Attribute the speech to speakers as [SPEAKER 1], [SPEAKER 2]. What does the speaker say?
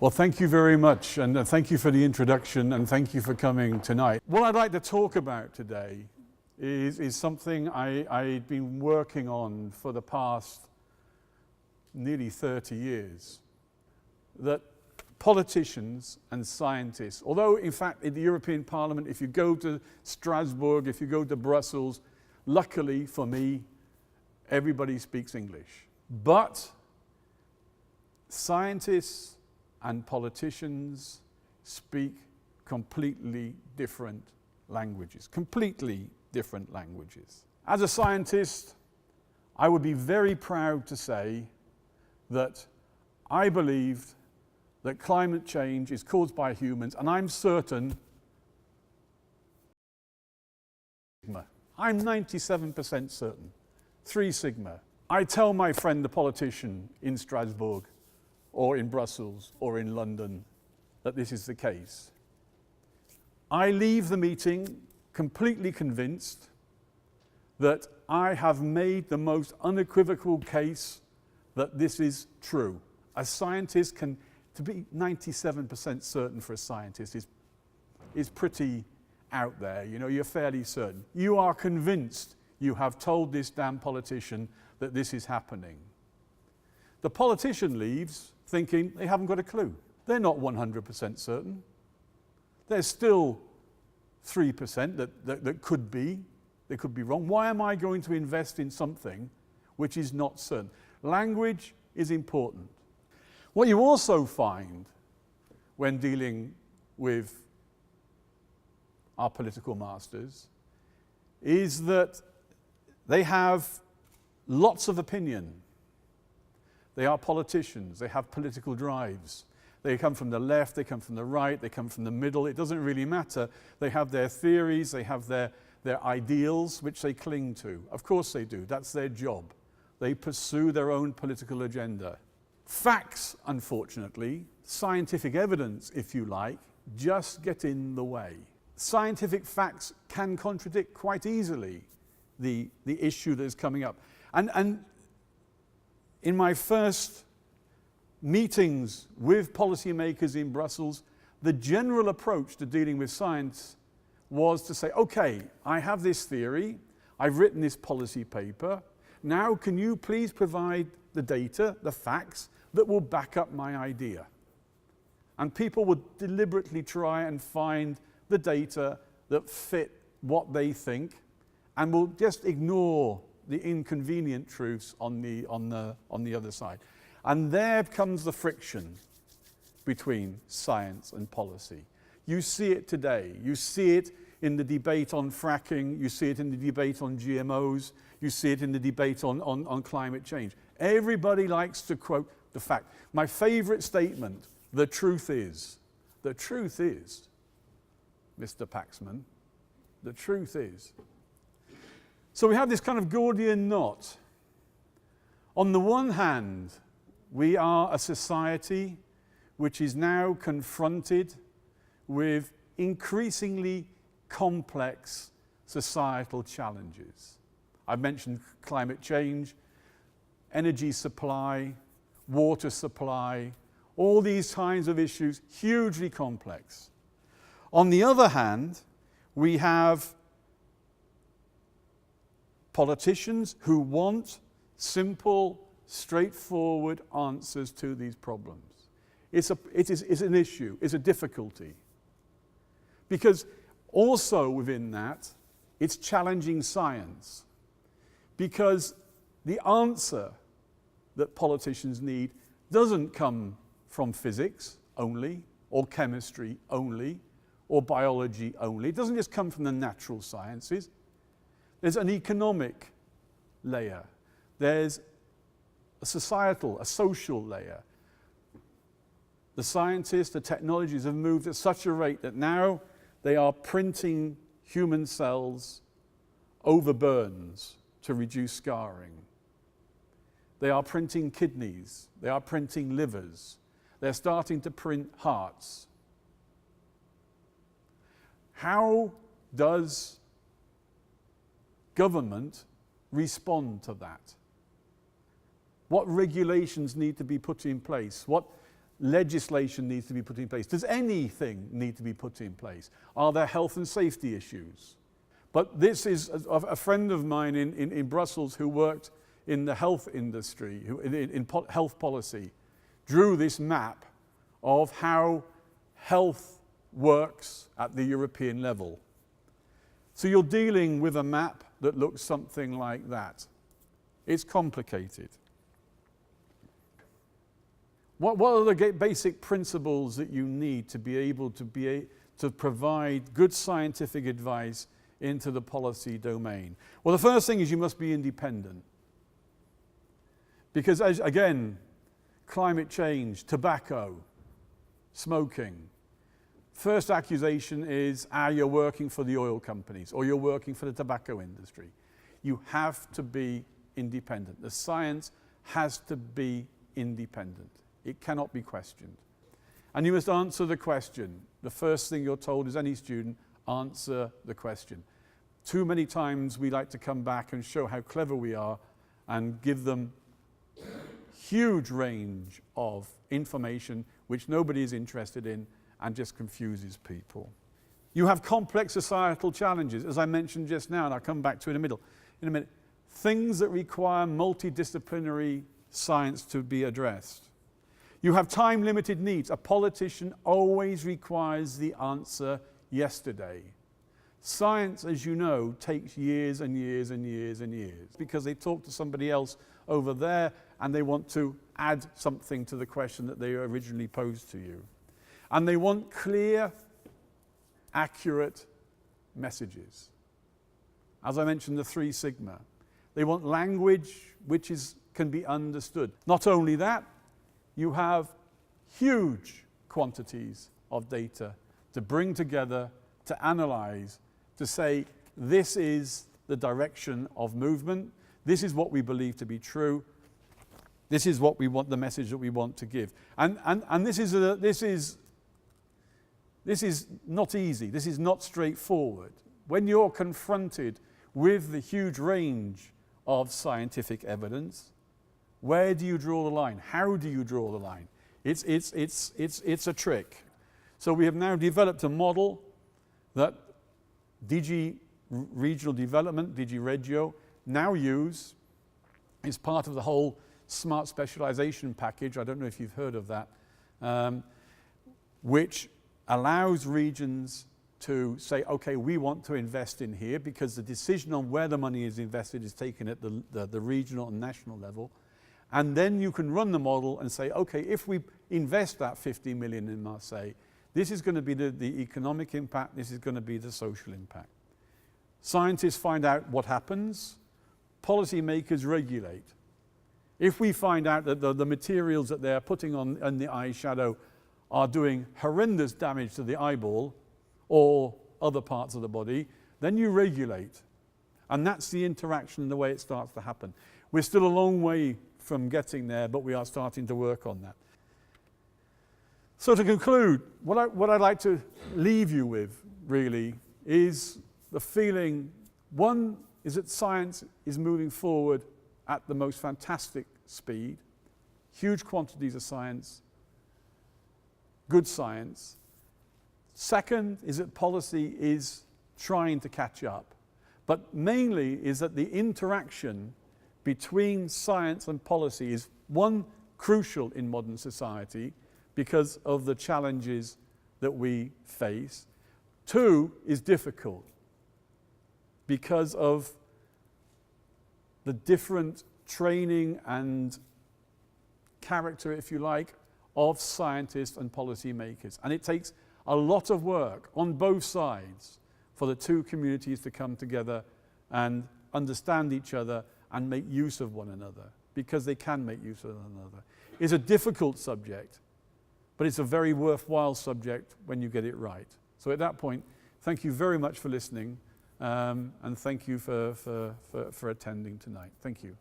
[SPEAKER 1] Well, thank you very much, and thank you for the introduction, and thank you for coming tonight. What I'd like to talk about today is something I've been working on for the past nearly 30 years. That politicians and scientists, although in fact in the European Parliament, if you go to Strasbourg, if you go to Brussels, luckily for me, everybody speaks English. But scientists and politicians speak completely different languages, completely different languages. As a scientist, I would be very proud to say that I believed that climate change is caused by humans, and I'm certain, I'm 97% certain, 3 sigma. I tell my friend the politician in Strasbourg, or in Brussels, or in London, that this is the case. I leave the meeting completely convinced that I have made the most unequivocal case that this is true. A scientist can, to be 97% certain for a scientist is pretty out there. You know, you're fairly certain. You are convinced you have told this damn politician that this is happening. The politician leaves thinking they haven't got a clue. They're not 100% certain. There's still 3% that could be. They could be wrong. Why am I going to invest in something which is not certain? Language is important. What you also find when dealing with our political masters is that they have lots of opinion. They are politicians, they have political drives. They come from the left, they come from the right, they come from the middle, it doesn't really matter. They have their theories, they have their ideals which they cling to. Of course they do, that's their job. They pursue their own political agenda. Facts, unfortunately, scientific evidence, if you like, just get in the way. Scientific facts can contradict quite easily the issue that is coming up. And in my first meetings with policymakers in Brussels, the general approach to dealing with science was to say, okay, I have this theory, I've written this policy paper, now can you please provide the data, the facts, that will back up my idea? And people would deliberately try and find the data that fit what they think, and will just ignore the inconvenient truths on the other side. And there comes the friction between science and policy. You see it today. You see it in the debate on fracking. You see it in the debate on GMOs. You see it in the debate on climate change. Everybody likes to quote the fact. My favorite statement, the truth is, Mr. Paxman, the truth is. So we have this kind of Gordian knot. On the one hand, we are a society which is now confronted with increasingly complex societal challenges. I've mentioned climate change, energy supply, water supply, all these kinds of issues, hugely complex. On the other hand, we have politicians who want simple, straightforward answers to these problems. It's an issue, it's a difficulty. Because also within that, it's challenging science. Because the answer that politicians need doesn't come from physics only, or chemistry only, or biology only. It doesn't just come from the natural sciences. There's an economic layer. There's a societal, a social layer. The scientists, the technologies have moved at such a rate that now they are printing human cells over burns to reduce scarring. They are printing kidneys. They are printing livers. They're starting to print hearts. How does government respond to that? What regulations need to be put in place? What legislation needs to be put in place? Does anything need to be put in place? Are there health and safety issues? But this is a friend of mine in Brussels who worked in the health industry, in health policy, drew this map of how health works at the European level. So you're dealing with a map that looks something like that. It's complicated. What are the basic principles that you need to be able to provide good scientific advice into the policy domain? Well, the first thing is you must be independent. Because, again, climate change, tobacco, smoking. First accusation is, you're working for the oil companies or you're working for the tobacco industry. You have to be independent. The science has to be independent. It cannot be questioned. And you must answer the question. The first thing you're told as any student, answer the question. Too many times we like to come back and show how clever we are and give them huge range of information which nobody is interested in and just confuses people. You have complex societal challenges, as I mentioned just now, and I'll come back to in a minute. Things that require multidisciplinary science to be addressed. You have time-limited needs. A politician always requires the answer yesterday. Science, as you know, takes years and years and years and years because they talk to somebody else over there and they want to add something to the question that they originally posed to you. And they want clear, accurate messages. As I mentioned, the 3 sigma. They want language which can be understood. Not only that, you have huge quantities of data to bring together, to analyze, to say, this is the direction of movement, this is what we believe to be true, this is what we want, the message that we want to give. And this is not easy, this is not straightforward. When you're confronted with the huge range of scientific evidence, where do you draw the line? How do you draw the line? It's a trick. So we have now developed a model that DG Regional Development, DG Regio, now use. It's part of the whole smart specialization package. I don't know if you've heard of that, which allows regions to say, okay, we want to invest in here because the decision on where the money is invested is taken at the regional and national level. And then you can run the model and say, okay, if we invest that 50 million in Marseille, this is going to be the economic impact, this is going to be the social impact. Scientists find out what happens, policymakers regulate. If we find out that the materials that they're putting on the eyeshadow are doing horrendous damage to the eyeball or other parts of the body, then you regulate. And that's the interaction and the way it starts to happen. We're still a long way from getting there, but we are starting to work on that. So to conclude, what I'd like to leave you with, really, is the feeling, one, is that science is moving forward at the most fantastic speed, huge quantities of science, good science. Second is that policy is trying to catch up, but mainly is that the interaction between science and policy is, one, crucial in modern society because of the challenges that we face. Two, is difficult because of the different training and character, if you like, of scientists and policymakers. And it takes a lot of work on both sides for the two communities to come together and understand each other and make use of one another, because they can make use of one another. It's a difficult subject, but it's a very worthwhile subject when you get it right. So at that point, thank you very much for listening, and thank you for attending tonight. Thank you.